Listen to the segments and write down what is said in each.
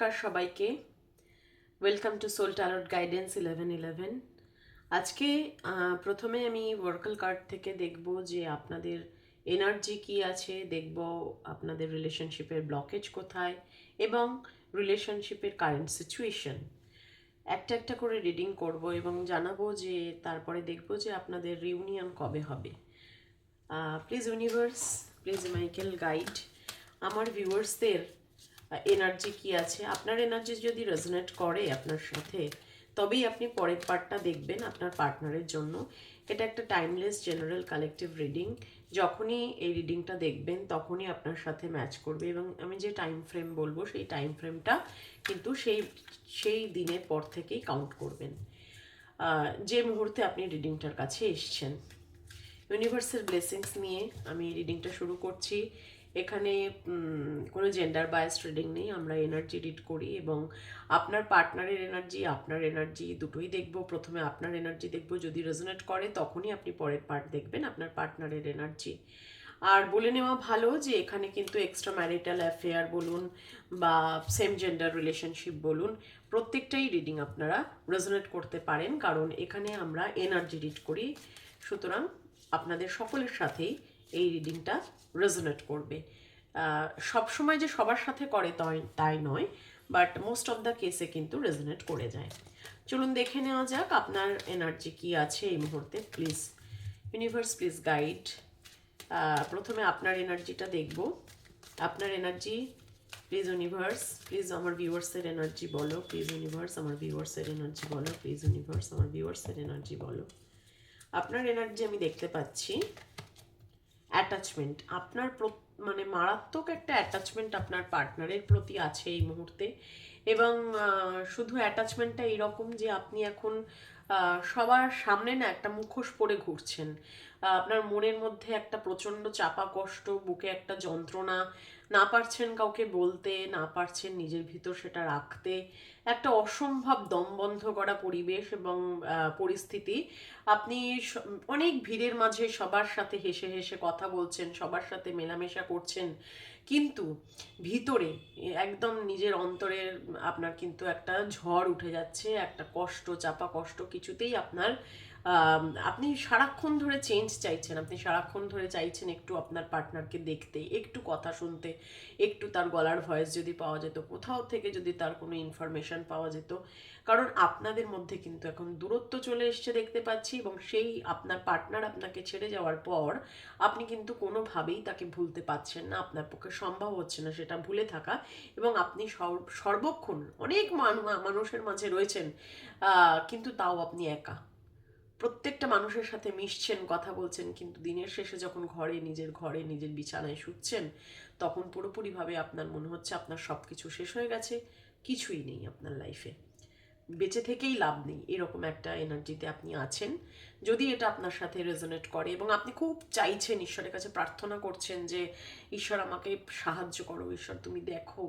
নমস্কার সবাইকে, welcome to soul tarot guidance 1111। আজকে প্রথমে আমি ওরাকল কার্ড থেকে দেখব যে আপনাদের এনার্জি কি আছে, দেখব আপনাদের রিলেশনশিপের ব্লকেজ কোথায় এবং রিলেশনশিপের কারেন্ট সিচুয়েশন। একটা একটা করে রিডিং করব এবং জানাবো যে তারপরে দেখব যে আপনাদের রিউনিয়ন কবে হবে। Please universe, please Michael guide আমার ভিউয়ার্সদের এনার্জি কি আছে। আপনার এনার্জি যদি রেজোনেট করে আপনার সাথে, তবেই আপনি পরের পার্টটা দেখবেন আপনার পার্টনারের জন্য। এটা একটা টাইমলেস জেনারেল কালেকটিভ রিডিং। যখনই এই রিডিংটা দেখবেন তখনই আপনার সাথে ম্যাচ করবে এবং আমি যে টাইম ফ্রেম বলবো সেই টাইম ফ্রেমটা কিন্তু সেই দিনের পর থেকেই কাউন্ট করবেন যে মুহূর্তে আপনি রিডিংটার কাছে এসছেন। ইউনিভার্সাল ব্লেসিংস নিয়ে আমি রিডিংটা শুরু করছি। এখানে কোনো জেন্ডার বায়াসড রিডিং নেই, আমরা এনার্জি রিড করি এবং আপনার পার্টনারের এনার্জি, আপনার এনার্জি দুটোই দেখব। প্রথমে আপনার এনার্জি দেখব, যদি রেজোনেট করে তখনই আপনি পরের পার্ট দেখবেন আপনার পার্টনারের এনার্জি। আর বলে নেওয়া ভালো যে এখানে কিন্তু এক্সট্রা ম্যারিটাল অ্যাফেয়ার বলুন বা সেম জেন্ডার রিলেশনশিপ বলুন, প্রত্যেকটাই রিডিং আপনারা রেজোনেট করতে পারেন, কারণ এখানে আমরা এনার্জি রিড করি। সুতরাং আপনাদের সকলের সাথেই এই রিডিংটা রেজোনেট করবে। সবসময় যে সবার সাথে করে তাই নয়, বাট মোস্ট অফ দ্য কেসে কিন্তু রেজোনেট করে যায়। চলুন দেখে নেওয়া যাক আপনার এনার্জি কি আছে এই মুহূর্তে। Please universe, please guide. প্রথমে আপনার এনার্জিটা দেখব। আপনার এনার্জি, প্লিজ ইউনিভার্স, প্লিজ আমার ভিউয়ার্সের এনার্জি বলো। প্লিজ ইউনিভার্স, আমার ভিউয়ার্সের এনার্জি বলো। প্লিজ ইউনিভার্স, আমার ভিউয়ার্সের এনার্জি বলো। আপনার এনার্জি আমি দেখতে পাচ্ছি অ্যাটাচমেন্ট। আপনার মানে মারাত্মক একটা অ্যাটাচমেন্ট আপনার পার্টনারের প্রতি আছে এই মুহূর্তে। এবং শুধু অ্যাটাচমেন্টটা এরকম যে আপনি এখন সবার সামনে না একটা মুখোশ পরে ঘুরছেন। আপনার মনের মধ্যে একটা প্রচণ্ড চাপা কষ্ট, বুকে একটা যন্ত্রণা, না পারছেন কাউকে বলতে, না পারছেন নিজের ভিতর সেটা রাখতে। একটা অসম্ভব দম বন্ধ করা পরিবেশ এবং পরিস্থিতি। আপনি অনেক ভিড়ের মাঝে সবার সাথে হেসে হেসে কথা বলছেন, সবার সাথে মেলামেশা করছেন, কিন্তু ভিতরে একদম নিজের অন্তরের আপনার কিন্তু একটা ঝড় উঠে যাচ্ছে, একটা কষ্ট, চাপা কষ্ট কিছুতেই আপনার আপনি সারাক্ষণ ধরে চেঞ্জ চাইছেন, আপনি সারাক্ষণ ধরে চাইছেন একটু আপনার পার্টনারকে দেখতে, একটু কথা শুনতে, একটু তার গলার ভয়েস যদি পাওয়া যেত, কোথাও থেকে যদি তার কোনো ইনফরমেশন পাওয়া যেত। কারণ আপনাদের মধ্যে কিন্তু এখন দূরত্ব চলে এসছে দেখতে পাচ্ছি, এবং সেই আপনার পার্টনার আপনাকে ছেড়ে যাওয়ার পর আপনি কিন্তু কোনোভাবেই তাকে ভুলতে পারছেন না, আপনার পক্ষে সম্ভব হচ্ছে না সেটা ভুলে থাকা। এবং আপনি সর্বক্ষণ অনেক মানুষের মাঝে রয়েছেন, কিন্তু তাও আপনি একা। প্রত্যেকটা মানুষের সাথে মিশছেন, কথা বলছেন, কিন্তু দিনের শেষে যখন ঘরে নিজের বিছানায় শুচ্ছেন, তখন পুরোপুরিভাবে আপনার মনে হচ্ছে আপনার সব কিছু শেষ হয়ে গেছে, কিছুই নেই আপনার লাইফে, বেঁচে থেকেই লাভ নেই, এরকম একটা এনার্জিতে আপনি আছেন। যদি এটা আপনার সাথে রেজোনেট করে এবং আপনি খুব চাইছেন, ঈশ্বরের কাছে প্রার্থনা করছেন যে ঈশ্বর আমাকে সাহায্য করো, ঈশ্বর তুমি দেখো,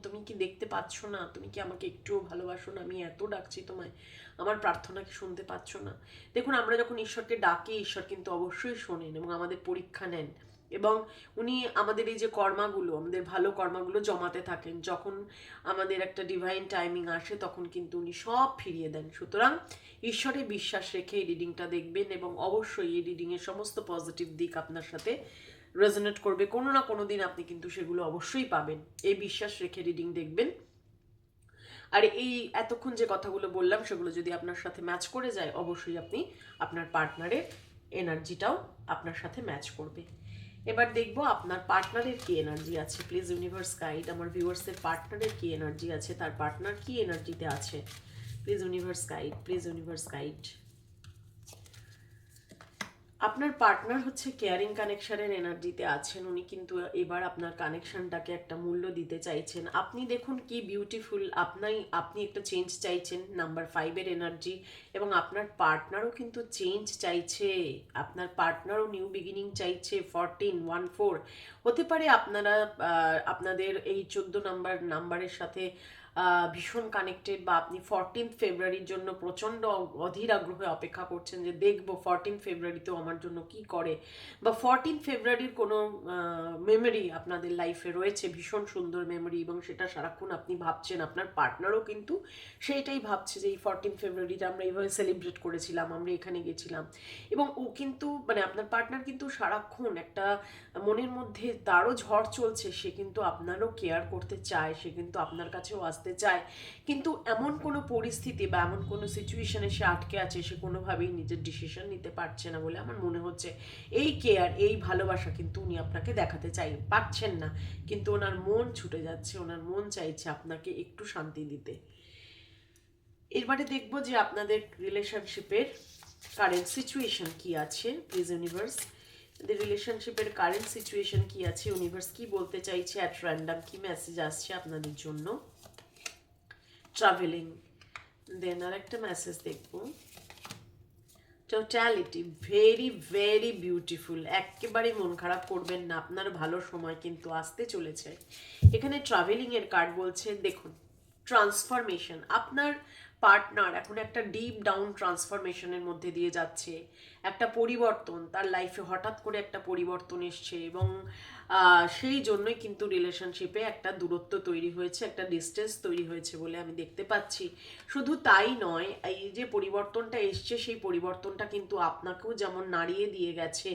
তুমি কি দেখতে পাচ্ছ না, তুমি কি আমাকে একটুও ভালোবাসো না, আমি এত ডাকছি তোমায়, আমার প্রার্থনা কি শুনতে পাচ্ছ না। দেখুন, আমরা যখন ঈশ্বরকে ডাকি, ঈশ্বর কিন্তু অবশ্যই শোনেন এবং আমাদের পরীক্ষা নেন, এবং উনি আমাদের এই যে কর্মাগুলো, আমাদের ভালো কর্মাগুলো জমাতে থাকেন। যখন আমাদের একটা ডিভাইন টাইমিং আসে তখন কিন্তু উনি সব ফিরিয়ে দেন। সুতরাং ঈশ্বরে বিশ্বাস রেখে এই রিডিংটা দেখবেন এবং অবশ্যই এই রিডিংয়ের সমস্ত পজিটিভ দিক আপনার সাথে রেজোনেট করবে। কোনো না কোনো দিন আপনি কিন্তু সেগুলো অবশ্যই পাবেন, এই বিশ্বাস রেখে রিডিং দেখবেন। আর এই এতক্ষণ যে কথাগুলো বললাম সেগুলো যদি আপনার সাথে ম্যাচ করে যায়, অবশ্যই আপনি আপনার পার্টনারের এনার্জিটাও আপনার সাথে ম্যাচ করবে। এবার দেখবো আপনার পার্টনারের কি এনার্জি আছে। প্লিজ ইউনিভার্স গাইড আমার ভিউয়ার্সের পার্টনারের কি এনার্জি আছে, তার পার্টনার কি এনার্জিতে আছে। Please universe guide, please universe guide. আপনার পার্টনার হচ্ছে কেয়ারিং কানেকশনের এনার্জিতে আছেন। উনি কিন্তু এবার আপনার কানেকশনটাকে একটা মূল্য দিতে চাইছেন। আপনি দেখুন কি বিউটিফুল, আপনি একটা চেঞ্জ চাইছেন, নাম্বার 5-এর এনার্জি, এবং আপনার পার্টনারও কিন্তু চেঞ্জ চাইছে। আপনার পার্টনারও নিউ বিগিনিং চাইছে। 14 হতে পারে আপনারা আপনাদের এই 14 নাম্বারের সাথে ভীষণ কানেক্টেড, বা আপনি 14th ফেব্রুয়ারির জন্য প্রচণ্ড অধীর আগ্রহে অপেক্ষা করছেন যে দেখবো 14th ফেব্রুয়ারিতেও আমার জন্য কি করে, বা 14th ফেব্রুয়ারির কোনো মেমোরি আপনাদের লাইফে রয়েছে, ভীষণ সুন্দর মেমোরি, এবং সেটা সারাক্ষণ আপনি ভাবছেন। আপনার পার্টনারও কিন্তু সেইটাই ভাবছে যে এই 14th ফেব্রুয়ারিটা আমরা এইভাবে সেলিব্রেট করেছিলাম, আমরা এখানে গেছিলাম। এবং ও কিন্তু মানে আপনার পার্টনার কিন্তু সারাক্ষণ একটা মনের মধ্যে তারও ঝড় চলছে, সে কিন্তু আপনারও কেয়ার করতে চায়, সে কিন্তু আপনার কাছেও আসতে চায়, কিন্তু এমন কোনো পরিস্থিতি বা এমন কোনো সিচুয়েশনে সে আটকে আছে, সে কোনোভাবেই নিজের ডিসিশন নিতে পারছে না বলে আমার মনে হচ্ছে। এই কেয়ার, এই ভালোবাসা কিন্তু উনি আপনাকে দেখাতে পারছেন না, কিন্তু ওনার মন ছুটে যাচ্ছে, ওনার মন চাইছে আপনাকে একটু শান্তি দিতে। এরবারে দেখবো যে আপনাদের রিলেশনশিপের কারেন্ট সিচুয়েশন কি আছে। প্লিজ ইউনিভার্স, রিলেশনশিপের কারেন্ট সিচুয়েশন কি আছে, ইউনিভার্স কি বলতে চাইছে, অ্যাট র্যান্ডাম কি মেসেজ আসছে আপনাদের জন্য। ট্রাভেলিং, দেন আর একটা মেসেজ দেখবো। টোটালিটি, ভেরি ভেরি বিউটিফুল, একেবারে মন খারাপ করবেন না, আপনার ভালো সময় কিন্তু আসতে চলেছে। এখানে ট্রাভেলিং এর কার্ড বলছে, দেখুন ট্রান্সফরমেশন, আপনার পার্টনার এখন একটা ডিপ ডাউন ট্রান্সফরমেশনের মধ্যে দিয়ে যাচ্ছে, একটা পরিবর্তন তার লাইফে, হঠাৎ করে একটা পরিবর্তন এসছে, এবং সেই জন্যই কিন্তু রিলেশনশিপে একটা দূরত্ব তৈরি হয়েছে, একটা ডিস্টেন্স তৈরি হয়েছে বলে আমি দেখতে পাচ্ছি। শুধু তাই নয়, এই যে পরিবর্তনটা এসছে, সেই পরিবর্তনটা কিন্তু আপনাকেও যেমন নাড়িয়ে দিয়ে গেছে,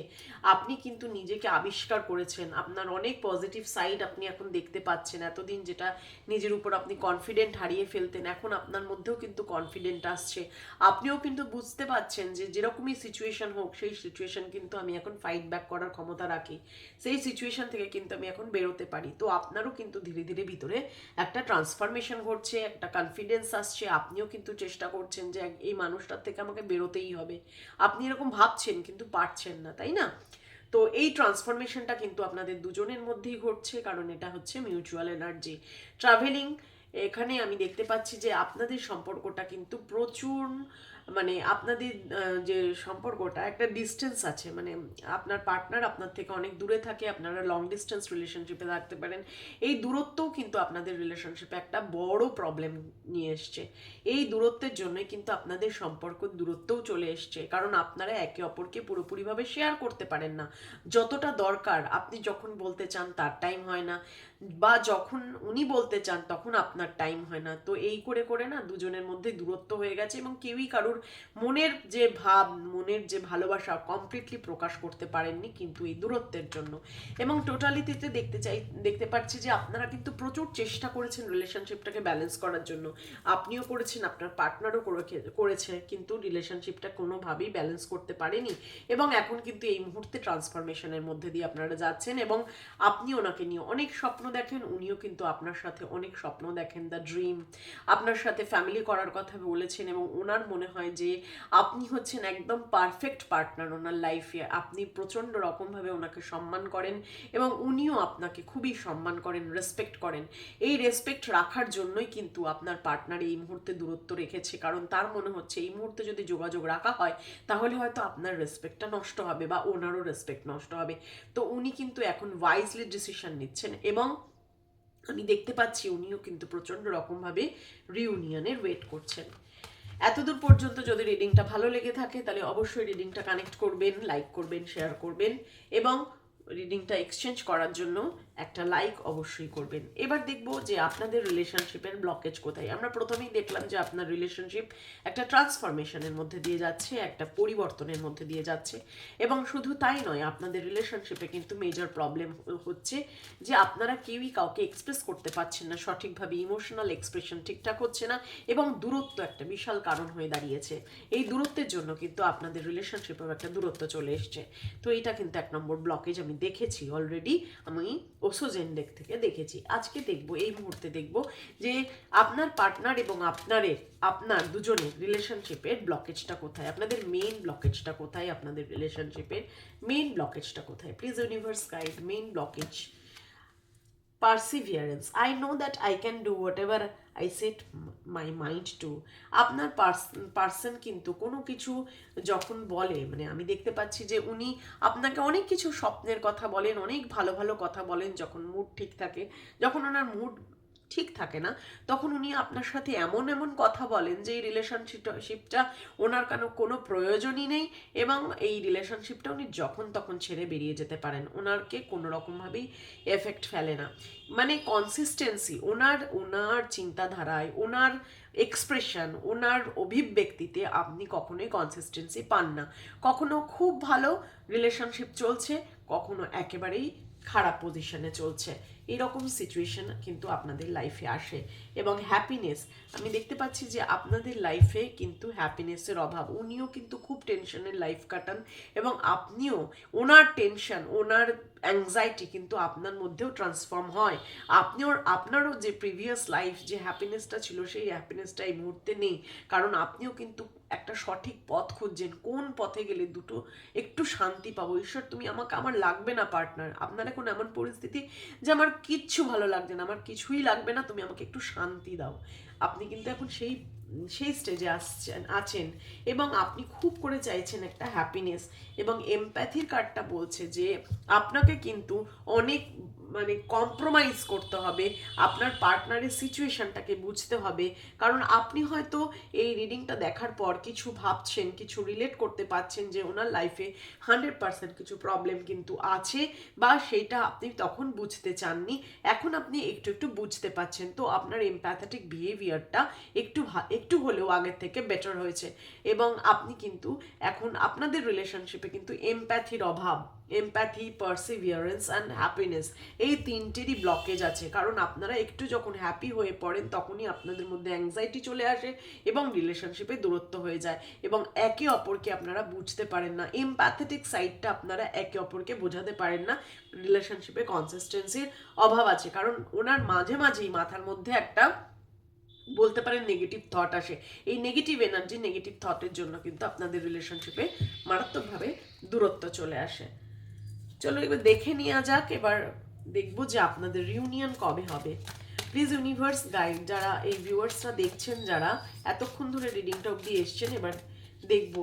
আপনি কিন্তু নিজেকে আবিষ্কার করেছেন, আপনার অনেক পজিটিভ সাইড আপনি এখন দেখতে পাচ্ছেন। এতদিন যেটা নিজের উপর আপনি কনফিডেন্ট হারিয়ে ফেলতেন, এখন আপনার মধ্যেও কিন্তু কনফিডেন্ট আসছে, আপনিও কিন্তু বুঝতে পারছেন যে যেরকমই সিচুয়েশন হোক, সেই সিচুয়েশন কিন্তু আমি এখন ফাইট ব্যাক করার ক্ষমতা রাখি, সেই সিচুয়েশন থেকে কিন্তু আমি এখন বেরোতে পারি। তো আপনারও কিন্তু ধীরে ধীরে ভিতরে একটা ট্রান্সফরমেশন ঘটছে, একটা কনফিডেন্স আসছে, আপনিও কিন্তু চেষ্টা করছেন যে এই মানুষটার থেকে আমাকে বেরোতেই হবে, আপনি এরকম ভাবছেন কিন্তু পারছেন না, তাই না? তো এই ট্রান্সফরমেশনটা কিন্তু আপনাদের দুজনের মধ্যেই ঘটছে, কারণ এটা হচ্ছে মিউচুয়াল এনার্জি। ট্রাভেলিং, এখানে আমি দেখতে পাচ্ছি যে আপনাদের সম্পর্কটা কিন্তু প্রচুর, মানে আপনাদের যে সম্পর্কটা একটা ডিস্টেন্স আছে, মানে আপনার পার্টনার আপনার থেকে অনেক দূরে থাকে, আপনারা লং ডিস্টেন্স রিলেশনশিপে থাকতে পারেন। এই দূরত্বও কিন্তু আপনাদের রিলেশনশিপে একটা বড় প্রবলেম নিয়ে এসছে। এই দূরত্বের জন্যই কিন্তু আপনাদের সম্পর্ক দূরত্বও চলে এসছে, কারণ আপনারা একে অপরকে পুরোপুরিভাবে শেয়ার করতে পারেন না। যতটা দরকার আপনি যখন বলতে চান তার টাইম হয় না, বা যখন উনি বলতে চান তখন আপনার টাইম হয় না। তো এই করে করে না দুজনের মধ্যে দূরত্ব হয়ে গেছে, এবং কেউই কারোর মনের যে ভাব, মনের যে ভালোবাসা কমপ্লিটলি প্রকাশ করতে পারেননি কিন্তু এই দূরত্বের জন্য। এবং টোটালিটিতে দেখতে পাচ্ছি যে আপনারা কিন্তু প্রচুর চেষ্টা করেছেন রিলেশনশিপটাকে ব্যালেন্স করার জন্য, আপনিও করেছেন, আপনার পার্টনারও করেছে, কিন্তু রিলেশনশিপটা কোনোভাবেই ব্যালেন্স করতে পারেনি। এবং এখন কিন্তু এই মুহূর্তে ট্রান্সফরমেশনের মধ্যে দিয়ে আপনারা যাচ্ছেন, এবং আপনি ওনাকে নিয়ে অনেক স্বপ্ন দেখেন, উনিও কিন্তু আপনার সাথে অনেক স্বপ্ন দেখেন, দ্য ড্রিম, আপনার সাথে ফ্যামিলি করার কথা বলেছেন, এবং ওনার মনে হয় যে আপনি হচ্ছেন একদম পারফেক্ট পার্টনার ওনার লাইফে। আপনি প্রচণ্ড রকমভাবে ওনাকে সম্মান করেন, এবং উনিও আপনাকে খুবই সম্মান করেন, রেসপেক্ট করেন। এই রেসপেক্ট রাখার জন্যই কিন্তু আপনার পার্টনার এই মুহূর্তে দূরত্ব রেখেছে, কারণ তার মনে হচ্ছে এই মুহূর্তে যদি যোগাযোগ রাখা হয় তাহলে হয়তো আপনার রেসপেক্টটা নষ্ট হবে, বা ওনারও রেসপেক্ট নষ্ট হবে। তো উনি কিন্তু এখন ওয়াইজলি ডিসিশন নিচ্ছেন, এবং আমি দেখতে পাচ্ছি উনিও কিন্তু প্রচণ্ড রকমভাবে রিউনিয়নের ওয়েট করছেন। এতদূর পর্যন্ত যদি রিডিংটা ভালো লেগে থাকে তাহলে অবশ্যই রিডিংটা কানেক্ট করবেন, লাইক করবেন, শেয়ার করবেন, এবং রিডিংটা এক্সচেঞ্জ করার জন্য একটা লাইক অবশ্যই করবেন। এবার দেখব যে আপনাদের রিলেশনশিপের ব্লকেজ কোথায়। আমরা প্রথমেই দেখলাম যে আপনার রিলেশনশিপ একটা ট্রান্সফরমেশনের মধ্যে দিয়ে যাচ্ছে, একটা পরিবর্তনের মধ্যে দিয়ে যাচ্ছে, এবং শুধু তাই নয়, আপনাদের রিলেশনশিপে কিন্তু মেজর প্রবলেম হচ্ছে যে আপনারা কেউই কাউকে এক্সপ্রেস করতে পারছেন না সঠিকভাবে, ইমোশনাল এক্সপ্রেশন ঠিকঠাক হচ্ছে না, এবং দূরত্ব একটা বিশাল কারণ হয়ে দাঁড়িয়েছে। এই দূরত্বের জন্য কিন্তু আপনাদের রিলেশনশিপেও একটা দূরত্ব চলে এসছে। তো এটা কিন্তু এক নম্বর ব্লকেজ আমি দেখেছি অলরেডি, আমি ওসোজেন ডেক থেকে দেখেছি। আজকে দেখব, এই মুহূর্তে দেখব যে আপনার পার্টনার এবং আপনার দুজনের রিলেশনশিপের ব্লকেজটা কোথায়, আপনাদের মেইন ব্লকেজটা কোথায়, আপনাদের রিলেশনশিপের মেইন ব্লকেজটা কোথায়। Please universe guide main blockage. Perseverance, I know that I can do what ever I said my mind to. আপনার পার্সন কিন্তু কোনো কিছু যখন বলে, মানে আমি দেখতে পাচ্ছি যে উনি আপনাকে অনেক কিছু স্বপ্নের কথা বলেন, অনেক ভালো ভালো কথা বলেন যখন মুড ঠিক থাকে। যখন ওনার মুড ঠিক থাকে না, তখন উনি আপনার সাথে এমন এমন কথা বলেন যে এই রিলেশনশিপটা ওনার কোনো প্রয়োজনই নেই, এবং এই রিলেশনশিপটা উনি যখন তখন ছেড়ে বেরিয়ে যেতে পারেন, ওনারকে কোনো রকমভাবেই এফেক্ট ফেলে না। মানে কনসিস্টেন্সি ওনার ওনার চিন্তাধারায়, ওনার এক্সপ্রেশন, ওনার অভিব্যক্তিতে আপনি কখনোই কনসিস্টেন্সি পান না। কখনো খুব ভালো রিলেশনশিপ চলছে, কখনো একেবারেই খারাপ পজিশনে চলছে, এরকম সিচুয়েশন কিন্তু আপনাদের লাইফে আসে। এবং হ্যাপিনেস, আমি দেখতে পাচ্ছি যে আপনাদের লাইফে কিন্তু হ্যাপিনেসের অভাব, উনিও কিন্তু খুব টেনশনের লাইফ কাটান, এবং আপনিও ওনার টেনশন, ওনার অ্যাংজাইটি কিন্তু আপনার মধ্যেও ট্রান্সফর্ম হয়। আপনারও যে প্রিভিয়াস লাইফ যে হ্যাপিনেসটা ছিল, সেই হ্যাপিনেসটা এই মুহূর্তে নেই, কারণ আপনিও কিন্তু একটা সঠিক পথ খুঁজছেন, কোন পথে গেলে দুটো একটু শান্তি পাবো। ঈশ্বর, তুমি আমাকে, আমার লাগবে না পার্টনার, আপনার এখন এমন পরিস্থিতি যে আমার কিচ্ছু ভালো লাগছে না, আমার কিছুই লাগবে না, তুমি আমাকে একটু শান্তি দাও। আপনি কিন্তু এখন সেই সেই স্টেজে আছেন, এবং আপনি খুব করে চাইছেন একটা হ্যাপিনেস। এবং এমপ্যাথির কার্ডটা বলছে যে আপনাকে কিন্তু অনেক মানে কম্প্রোমাইজ করতে হবে, আপনার পার্টনারের সিচুয়েশনটাকে বুঝতে হবে, কারণ আপনি হয়তো এই রিডিংটা দেখার পর কিছু ভাবছেন, কিছু রিলেট করতে পারছেন যে ওনার লাইফে 100% কিছু প্রবলেম কিন্তু আছে, বা সেইটা আপনি তখন বুঝতে চাননি, এখন আপনি একটু একটু বুঝতে পাচ্ছেন। তো আপনার এমপ্যাথেটিক বিহেভিয়ারটা একটু হলেও আগের থেকে বেটার হয়েছে, এবং আপনি কিন্তু এখন আপনাদের রিলেশনশিপে কিন্তু এমপ্যাথির অভাব, এমপ্যাথি, পারসিভিয়ারেন্স অ্যান্ড হ্যাপিনেস, এই তিনটেরই ব্লকেজ আছে। কারণ আপনারা একটু যখন হ্যাপি হয়ে পড়েন, তখনই আপনাদের মধ্যে অ্যাংজাইটি চলে আসে এবং রিলেশনশিপে দূরত্ব হয়ে যায়, এবং একে অপরকে আপনারা বুঝতে পারেন না, এমপ্যাথেটিক সাইডটা আপনারা একে অপরকে বোঝাতে পারেন না। রিলেশনশিপে কনসিস্টেন্সির অভাব আছে, কারণ ওনার মাঝে মাঝেই মাথার মধ্যে একটা বলতে পারেন নেগেটিভ থট আসে। এই নেগেটিভ এনার্জি, নেগেটিভ থটের জন্য কিন্তু আপনাদের রিলেশনশিপে মারাত্মকভাবে দূরত্ব চলে আসে। চলো এবার দেখে নেওয়া যাক, এবার দেখবো যে আপনাদের রিউনিয়ন কবে হবে। প্লিজ ইউনিভার্স গাইড, যারা এই ভিউয়ার্সরা দেখছেন, যারা এতক্ষণ ধরে রিডিংটা অবধি এসছেন, এবার দেখবো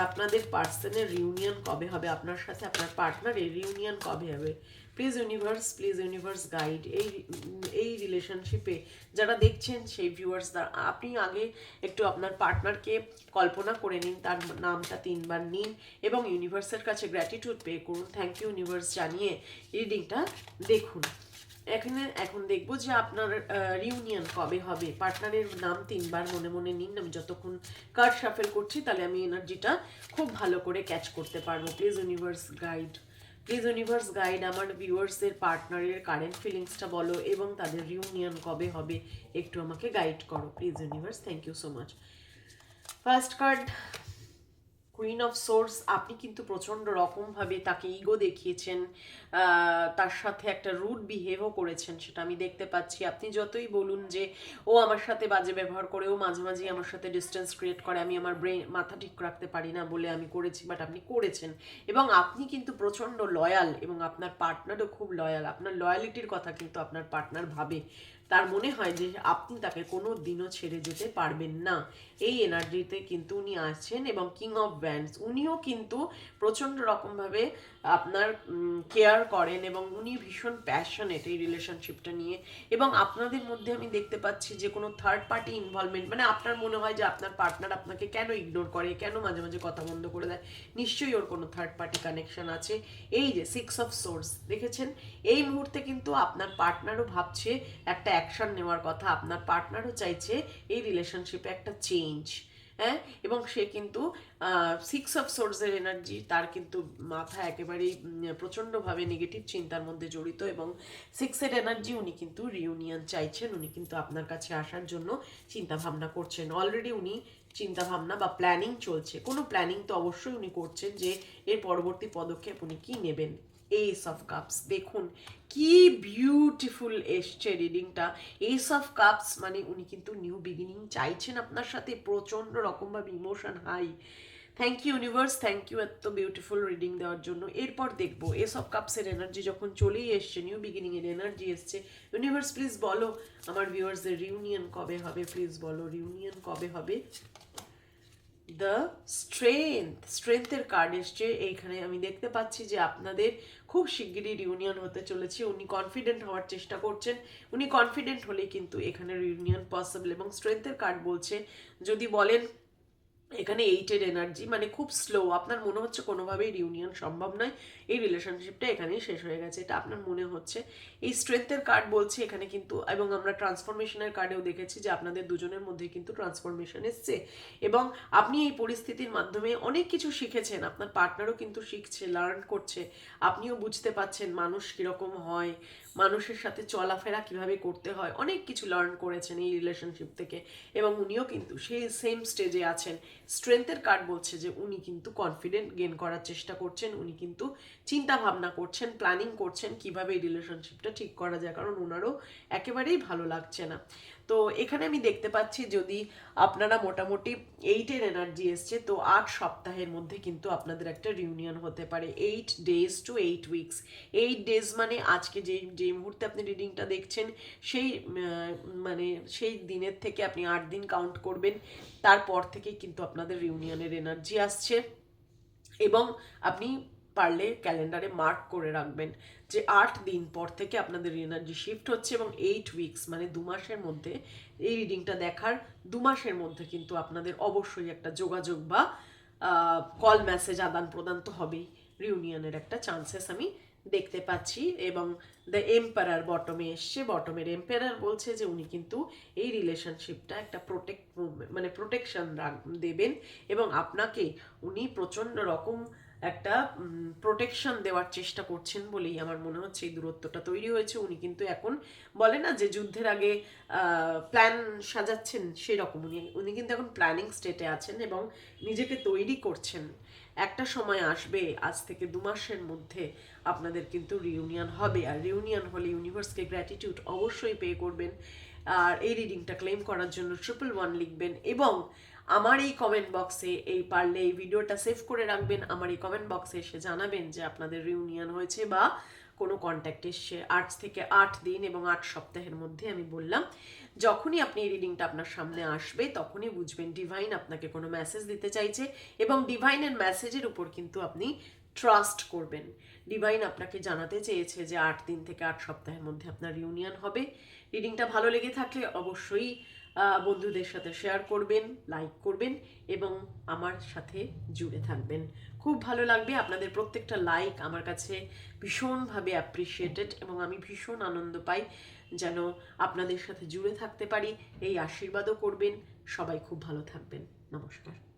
আপনাদের পার্সনের রিউনিয়ন কবে হবে, আপনার সাথে আপনার পার্টনারের রিউনিয়ন কবে হবে। প্লিজ ইউনিভার্স গাইড, এই রিলেশনশিপে যারা দেখছেন সেই ভিউয়ার্সরা, আপনি আগে একটু আপনার পার্টনারকে কল্পনা করে নিন, তার নামটা 3 বার নিন, এবং ইউনিভার্সের কাছে গ্র্যাটিটিউড পে করুন, থ্যাংক ইউ ইউনিভার্স জানিয়ে রিডিংটা দেখুন। এখন দেখবো যে আপনার রিউনিয়ন কবে হবে। পার্টনারের নাম 3 বার মনে মনে নিন। আমি যতক্ষণ কার্ড শাফেল করছি, তাহলে আমি এনার্জিটা খুব ভালো করে ক্যাচ করতে পারবো। প্লিজ ইউনিভার্স গাইড আমার ভিউয়ার্সদের পার্টনারের কারেন্ট ফিলিংসটা বলো, এবং তাদের রিউনিয়ন কবে হবে একটু আমাকে গাইড করো please universe, thank you so much. First card, queen of swords. আপনি কিন্তু প্রচণ্ড রকমভাবে তাকে ইগো দেখিয়েছেন, তার সাথে একটা রুড বিহেভও করেছেন, সেটা আমি দেখতে পাচ্ছি। আপনি যতই বলুন যে ও আমার সাথে বাজে ব্যবহার করে, ও মাঝে মাঝেই আমার সাথে ডিস্টেন্স ক্রিয়েট করে, আমি আমার মাথা ঠিক রাখতে পারি না বলে আমি করেছি, বাট আপনি করেছেন। এবং আপনি কিন্তু প্রচণ্ড লয়াল, এবং আপনার পার্টনারও খুব লয়াল। আপনার লয়ালিটির কথা কিন্তু আপনার পার্টনার ভাবে, তার মনে হয় যে আপনি তাকে কোনো দিনও ছেড়ে যেতে পারবেন না, এই এনার্জিতে কিন্তু উনি আছেন। এবং কিং অফ ওয়ান্ডস, উনিও কিন্তু প্রচণ্ড রকমভাবে আপনার কেয়ার করেন, এবং উনি ভীষণ প্যাশনেট এই রিলেশনশিপটা নিয়ে। এবং আপনাদের মধ্যে আমি দেখতে পাচ্ছি যে কোনো থার্ড পার্টি ইনভলভমেন্ট, মানে আপনার মনে হয় যে আপনার পার্টনার আপনাকে কেন ইগনোর করে, কেন মাঝে মাঝে কথা বন্ধ করে দেয়, নিশ্চয়ই ওর কোনো থার্ড পার্টি কানেকশন আছে। এই যে 6 অফ সোর্স দেখেছেন, এই মুহূর্তে কিন্তু আপনার পার্টনারও ভাবছে একটা অ্যাকশন নেওয়ার কথা, আপনার পার্টনারও চাইছে এই রিলেশনশিপে একটা চেঞ্জ। হ্যাঁ, এবং সে কিন্তু 6 অফ সোর্সের এনার্জি, তার কিন্তু মাথা একেবারেই প্রচণ্ডভাবে নেগেটিভ চিন্তার মধ্যে জড়িত, এবং 6-এর এনার্জি, উনি কিন্তু রিউনিয়ন চাইছেন, উনি কিন্তু আপনার কাছে আসার জন্য চিন্তা ভাবনা করছেন। অলরেডি উনি চিন্তা ভাবনা বা প্ল্যানিং চলছে, কোনো প্ল্যানিং তো অবশ্যই উনি করছেন যে এর পরবর্তী পদক্ষেপ উনি কী নেবেন। এস অফ কাপস, দেখুন কি বিউটিফুল এসছে রিডিংটা। এস অফ কাপস মানে উনি কিন্তু নিউ বিগিনিং চাইছেন আপনার সাথে, প্রচণ্ড রকমভাবে emotion high. Thank you universe, thank you এত বিউটিফুল রিডিং দেওয়ার জন্য। এরপর দেখবো এস অফ কাপসের এনার্জি যখন চলেই এসছে, নিউ বিগিনিংয়ের এনার্জি এসছে। ইউনিভার্স প্লিজ বলো আমার ভিউয়ার্সদের রিউনিয়ন কবে হবে, প্লিজ বলো রিউনিয়ন কবে হবে। দ্য স্ট্রেংথের কার্ড এসছে এইখানে। আমি দেখতে পাচ্ছি যে আপনাদের খুব শিগগিরই রিউনিয়ন হতে চলেছে। উনি কনফিডেন্ট হওয়ার চেষ্টা করছেন, উনি কনফিডেন্ট হলেই কিন্তু এখানে রিউনিয়ন পসিবল। এবং স্ট্রেংথের কার্ড বলছে, যদি বলেন এখানে 8-এর এনার্জি, মানে খুব স্লো, আপনার মনে হচ্ছে কোনোভাবেই রিউনিয়ন সম্ভব নয়, এই রিলেশনশিপটা এখানেই শেষ হয়ে গেছে, এটা আপনার মনে হচ্ছে। এই স্ট্রেংথের কার্ড বলছে এখানে কিন্তু, এবং আমরা ট্রান্সফরমেশনের কার্ডেও দেখেছি যে আপনাদের দুজনের মধ্যে কিন্তু ট্রান্সফরমেশন এসছে, এবং আপনি এই পরিস্থিতির মাধ্যমে অনেক কিছু শিখেছেন, আপনার পার্টনারও কিন্তু শিখছে, লার্ন করছে, আপনিও বুঝতে পাচ্ছেন মানুষ কীরকম হয়, মানুষের সাথে চলাফেরা কিভাবে করতে হয়, অনেক কিছু লার্ন করেছেন এই রিলেশনশিপ থেকে, এবং উনিও কিন্তু সেই সেম স্টেজে আছেন। স্ট্রেংথের কার্ড বলছে যে উনি কিন্তু কনফিডেন্ট গেইন করার চেষ্টা করছেন, উনি কিন্তু চিন্তা ভাবনা করছেন, প্ল্যানিং করছেন কিভাবে এই রিলেশনশিপটা ঠিক করা যায়, কারণ ওনারও একেবারেই ভালো লাগছে না। তো এখানে আমি দেখতে পাচ্ছি যদি আপনারা মোটামুটি 8-এর এনার্জি এসছে, তো 8 সপ্তাহের মধ্যে কিন্তু আপনাদের একটা রিউনিয়ন হতে পারে। 8 days to 8 weeks। 8 days মানে আজকে যে মুহূর্তে আপনি রিডিংটা দেখছেন সেই মানে সেই দিনের থেকে আপনি 8 দিন কাউন্ট করবেন, তারপর থেকে কিন্তু আপনাদের রিউনিয়নের এনার্জি আসছে। এবং আপনি পারলে ক্যালেন্ডারে মার্ক করে রাখবেন যে 8 দিন পর থেকে আপনাদের এনার্জি শিফট হচ্ছে, এবং 8 উইকস মানে 2 মাসের মধ্যে, এই রিডিংটা দেখার 2 মাসের মধ্যে কিন্তু আপনাদের অবশ্যই একটা যোগাযোগ বা কল মেসেজ আদান প্রদান তো হবেই, রিউনিয়নের একটা চান্সেস আমি দেখতে পাচ্ছি। এবং দ্য এম্পারার বটমে এসছে, বটমের এম্পারার বলছে যে উনি কিন্তু এই রিলেশনশিপটা একটা প্রোটেকশন দেবেন, এবং আপনাকে উনি প্রচণ্ড রকম একটা প্রোটেকশন দেওয়ার চেষ্টা করছেন বলেই আমার মনে হচ্ছে এই দূরত্বটা তৈরি হয়েছে। উনি কিন্তু এখন বলে না যে যুদ্ধের আগে প্ল্যান সাজাচ্ছেন, সেই রকম উনি কিন্তু এখন প্ল্যানিং স্টেটে আছেন এবং নিজেকে তৈরি করছেন। একটা সময় আসবে, আজ থেকে 2 মাসের মধ্যে আপনাদের কিন্তু রিউনিয়ন হবে, আর রিউনিয়ন হলে ইউনিভার্সকে গ্র্যাটিটিউড অবশ্যই পে করবেন। আর এই রিডিংটা ক্লেম করার জন্য 111 লিখবেন, এবং আমার এই কমেন্ট বক্সে পারলে এই ভিডিওটা সেভ করে রাখবেন, আমার এই কমেন্ট বক্সে এসে জানাবেন যে আপনাদের রিউনিয়ন হয়েছে বা কোনো কন্ট্যাক্ট এসছে 8 থেকে 8 দিন এবং 8 সপ্তাহের মধ্যে। আমি বললাম যখনই আপনি এই রিডিংটা আপনার সামনে আসবে তখনই বুঝবেন ডিভাইন আপনাকে কোনো মেসেজ দিতে চাইছে, এবং ডিভাইনের মেসেজের উপর কিন্তু আপনি ট্রাস্ট করবেন। ডিভাইন আপনাকে জানাতে চেয়েছে যে 8 দিন থেকে 8 সপ্তাহের মধ্যে আপনার রিউনিয়ন হবে। রিডিংটা ভালো লেগে থাকলে অবশ্যই বন্ধুদের সাথে শেয়ার করবেন, লাইক করবেন, এবং আমার সাথে জুড়ে থাকবেন। খুব ভালো লাগবে, আপনাদের প্রত্যেকটা লাইক আমার কাছে ভীষণভাবে অ্যাপ্রিসিয়েটেড, এবং আমি ভীষণ আনন্দ পাই যেন আপনাদের সাথে জুড়ে থাকতে পারি। এই আশীর্বাদও করবেন। সবাই খুব ভালো থাকবেন। নমস্কার।